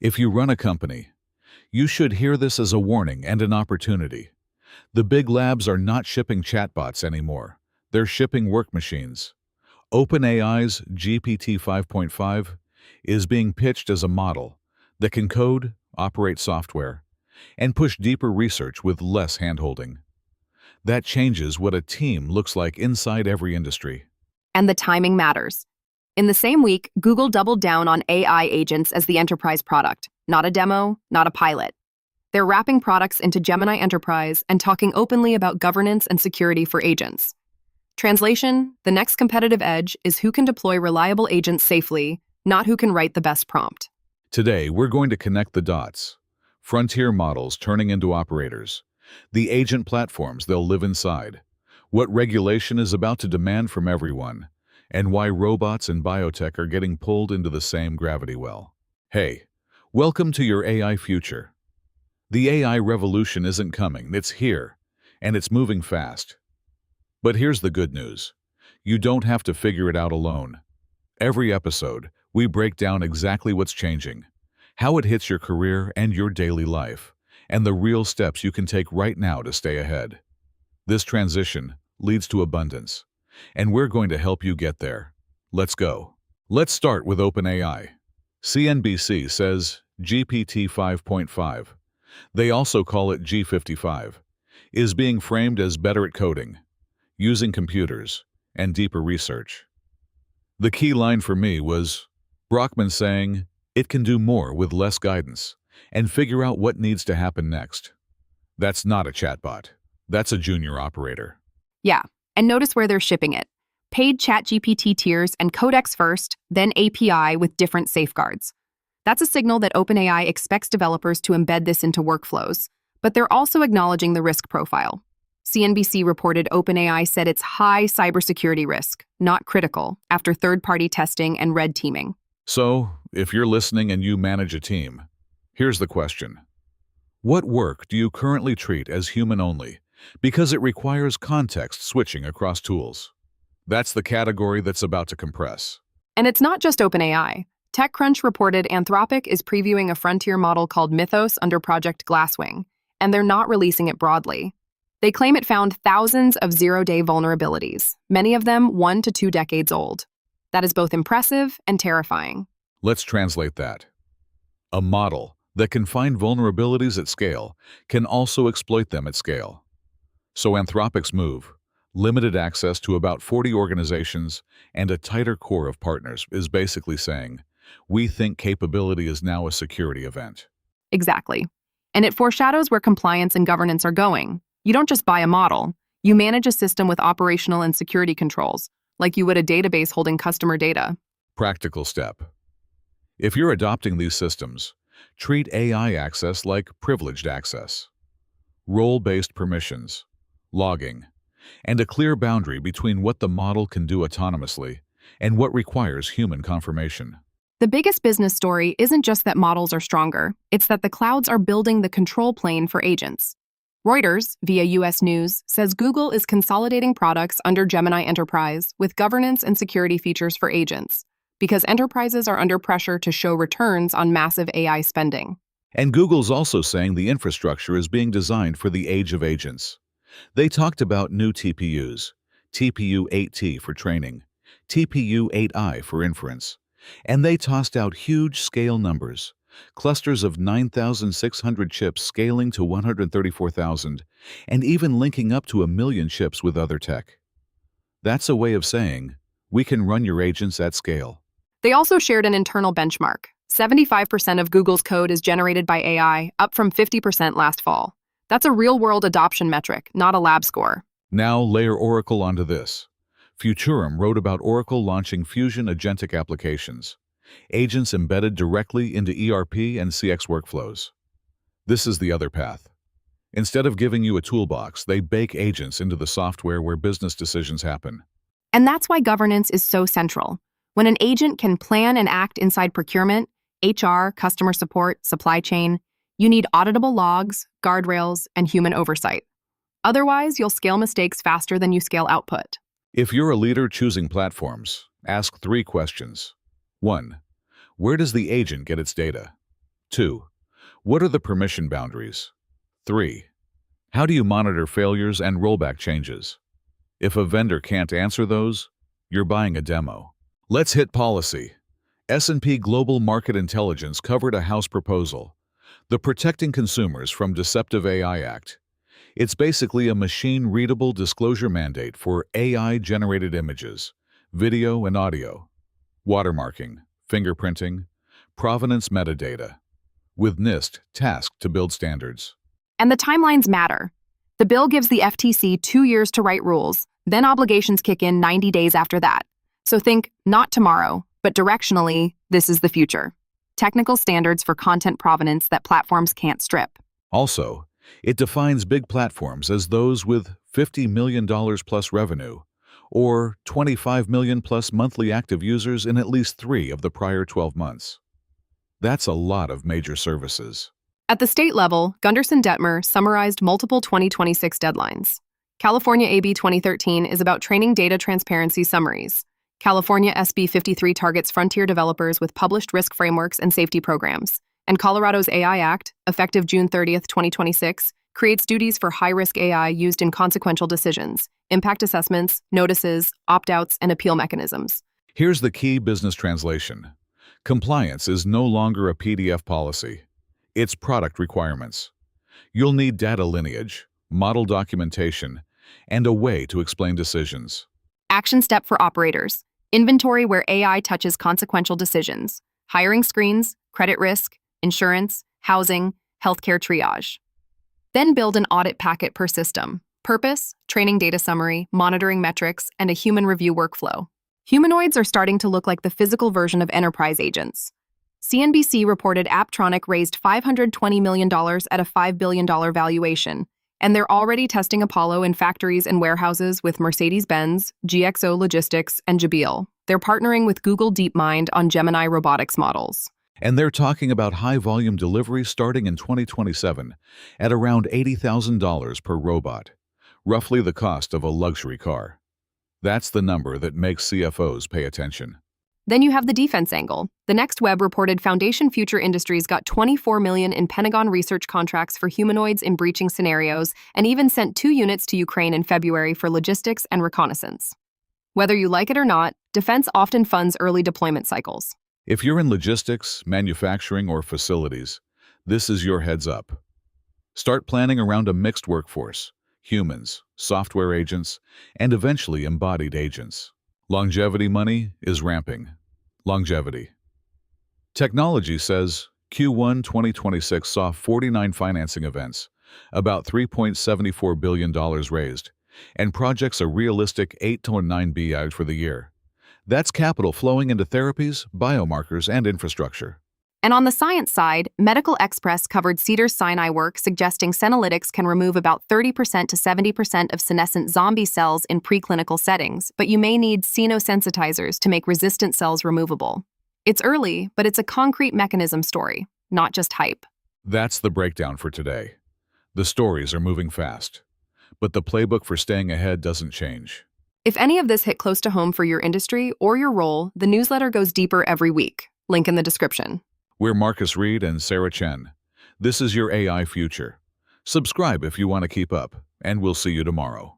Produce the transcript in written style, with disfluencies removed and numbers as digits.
If you run a company, you should hear this as a warning and an opportunity. The big labs are not shipping chatbots anymore. They're shipping work machines. OpenAI's GPT 5.5 is being pitched as a model that can code, operate software, and push deeper research with less handholding. That changes what a team looks like inside every industry. And the timing matters. In the same week, Google doubled down on AI agents as the enterprise product, not a demo, not a pilot. They're wrapping products into Gemini Enterprise and talking openly about governance and security for agents. Translation: the next competitive edge is who can deploy reliable agents safely, not who can write the best prompt. Today, we're going to connect the dots. Frontier models turning into operators. The agent platforms they'll live inside. What regulation is about to demand from everyone. And why robots and biotech are getting pulled into the same gravity well. Hey, welcome to your AI future. The AI revolution isn't coming, it's here, and it's moving fast. But here's the good news. You don't have to figure it out alone. Every episode, we break down exactly what's changing, how it hits your career and your daily life, and the real steps you can take right now to stay ahead. This transition leads to abundance, and we're going to help you get there. Let's go. Let's start with OpenAI. CNBC says GPT 5.5, they also call it G55, is being framed as better at coding, using computers, and deeper research. The key line for me was Brockman saying it can do more with less guidance and figure out what needs to happen next. That's not a chatbot. That's a junior operator. Yeah, and notice where they're shipping it. Paid ChatGPT tiers and codex first, then API with different safeguards. That's a signal that OpenAI expects developers to embed this into workflows, but they're also acknowledging the risk profile. CNBC reported OpenAI said it's high cybersecurity risk, not critical, after third-party testing and red teaming. So, if you're listening and you manage a team, here's the question. What work do you currently treat as human only because it requires context switching across tools? That's the category that's about to compress. And it's not just OpenAI. TechCrunch reported Anthropic is previewing a frontier model called Mythos under Project Glasswing, and they're not releasing it broadly. They claim it found thousands of zero-day vulnerabilities, many of them 1 to 2 decades old. That is both impressive and terrifying. Let's translate that. A model that can find vulnerabilities at scale can also exploit them at scale. So Anthropic's move, limited access to about 40 organizations and a tighter core of partners, is basically saying, we think capability is now a security event. Exactly. And it foreshadows where compliance and governance are going. You don't just buy a model. You manage a system with operational and security controls, like you would a database holding customer data. Practical step. If you're adopting these systems, treat AI access like privileged access. Role-based permissions, logging, and a clear boundary between what the model can do autonomously and what requires human confirmation. The biggest business story isn't just that models are stronger, it's that the clouds are building the control plane for agents. Reuters, via US News, says Google is consolidating products under Gemini Enterprise with governance and security features for agents, because enterprises are under pressure to show returns on massive AI spending. And Google's also saying the infrastructure is being designed for the age of agents. They talked about new TPUs, TPU-8T for training, TPU-8i for inference, and they tossed out huge scale numbers, clusters of 9,600 chips scaling to 134,000, and even linking up to 1 million chips with other tech. That's a way of saying, we can run your agents at scale. They also shared an internal benchmark. 75% of Google's code is generated by AI, up from 50% last fall. That's a real-world adoption metric, not a lab score. Now layer Oracle onto this. Futurum wrote about Oracle launching Fusion agentic applications, agents embedded directly into ERP and CX workflows. This is the other path. Instead of giving you a toolbox, they bake agents into the software where business decisions happen. And that's why governance is so central. When an agent can plan and act inside procurement, HR, customer support, supply chain, you need auditable logs, guardrails, and human oversight. Otherwise, you'll scale mistakes faster than you scale output. If you're a leader choosing platforms, ask 3 questions. 1. Where does the agent get its data? 2. What are the permission boundaries? 3. How do you monitor failures and rollback changes? If a vendor can't answer those, you're buying a demo. Let's hit policy. S&P Global Market Intelligence covered a House proposal, the Protecting Consumers from Deceptive AI Act. It's basically a machine-readable disclosure mandate for AI-generated images, video and audio, watermarking, fingerprinting, provenance metadata, with NIST tasked to build standards. And the timelines matter. The bill gives the FTC 2 years to write rules, then obligations kick in 90 days after that. So think, not tomorrow, but directionally, this is the future. Technical standards for content provenance that platforms can't strip. Also, it defines big platforms as those with $50 million plus revenue, or 25 million plus monthly active users in at least 3 of the prior 12 months. That's a lot of major services. At the state level, Gunderson-Detmer summarized multiple 2026 deadlines. California AB 2013 is about training data transparency summaries. California SB 53 targets frontier developers with published risk frameworks and safety programs. And Colorado's AI Act, effective June 30th, 2026, creates duties for high-risk AI used in consequential decisions, impact assessments, notices, opt-outs, and appeal mechanisms. Here's the key business translation. Compliance is no longer a PDF policy. It's product requirements. You'll need data lineage, model documentation, and a way to explain decisions. Action step for operators. Inventory where AI touches consequential decisions. Hiring screens, credit risk, insurance, housing, healthcare triage. Then build an audit packet per system. Purpose, training data summary, monitoring metrics, and a human review workflow. Humanoids are starting to look like the physical version of enterprise agents. CNBC reported Apptronic raised $520 million at a $5 billion valuation, and they're already testing Apollo in factories and warehouses with Mercedes-Benz, GXO Logistics, and Jabil. They're partnering with Google DeepMind on Gemini robotics models. And they're talking about high-volume delivery starting in 2027 at around $80,000 per robot, roughly the cost of a luxury car. That's the number that makes CFOs pay attention. Then you have the defense angle. The Next Web reported Foundation Future Industries got $24 million in Pentagon research contracts for humanoids in breaching scenarios and even sent 2 units to Ukraine in February for logistics and reconnaissance. Whether you like it or not, defense often funds early deployment cycles. If you're in logistics, manufacturing, or facilities, this is your heads up. Start planning around a mixed workforce, humans, software agents, and eventually embodied agents. Longevity money is ramping. Longevity. Technology says Q1 2026 saw 49 financing events, about $3.74 billion raised, and projects a realistic 8 to 9 billion for the year. That's capital flowing into therapies, biomarkers, and infrastructure. And on the science side, Medical Express covered Cedars-Sinai work suggesting senolytics can remove about 30% to 70% of senescent zombie cells in preclinical settings, but you may need xenosensitizers to make resistant cells removable. It's early, but it's a concrete mechanism story, not just hype. That's the breakdown for today. The stories are moving fast, but the playbook for staying ahead doesn't change. If any of this hit close to home for your industry or your role, the newsletter goes deeper every week. Link in the description. We're Marcus Reed and Sarah Chen. This is your AI future. Subscribe if you want to keep up, and we'll see you tomorrow.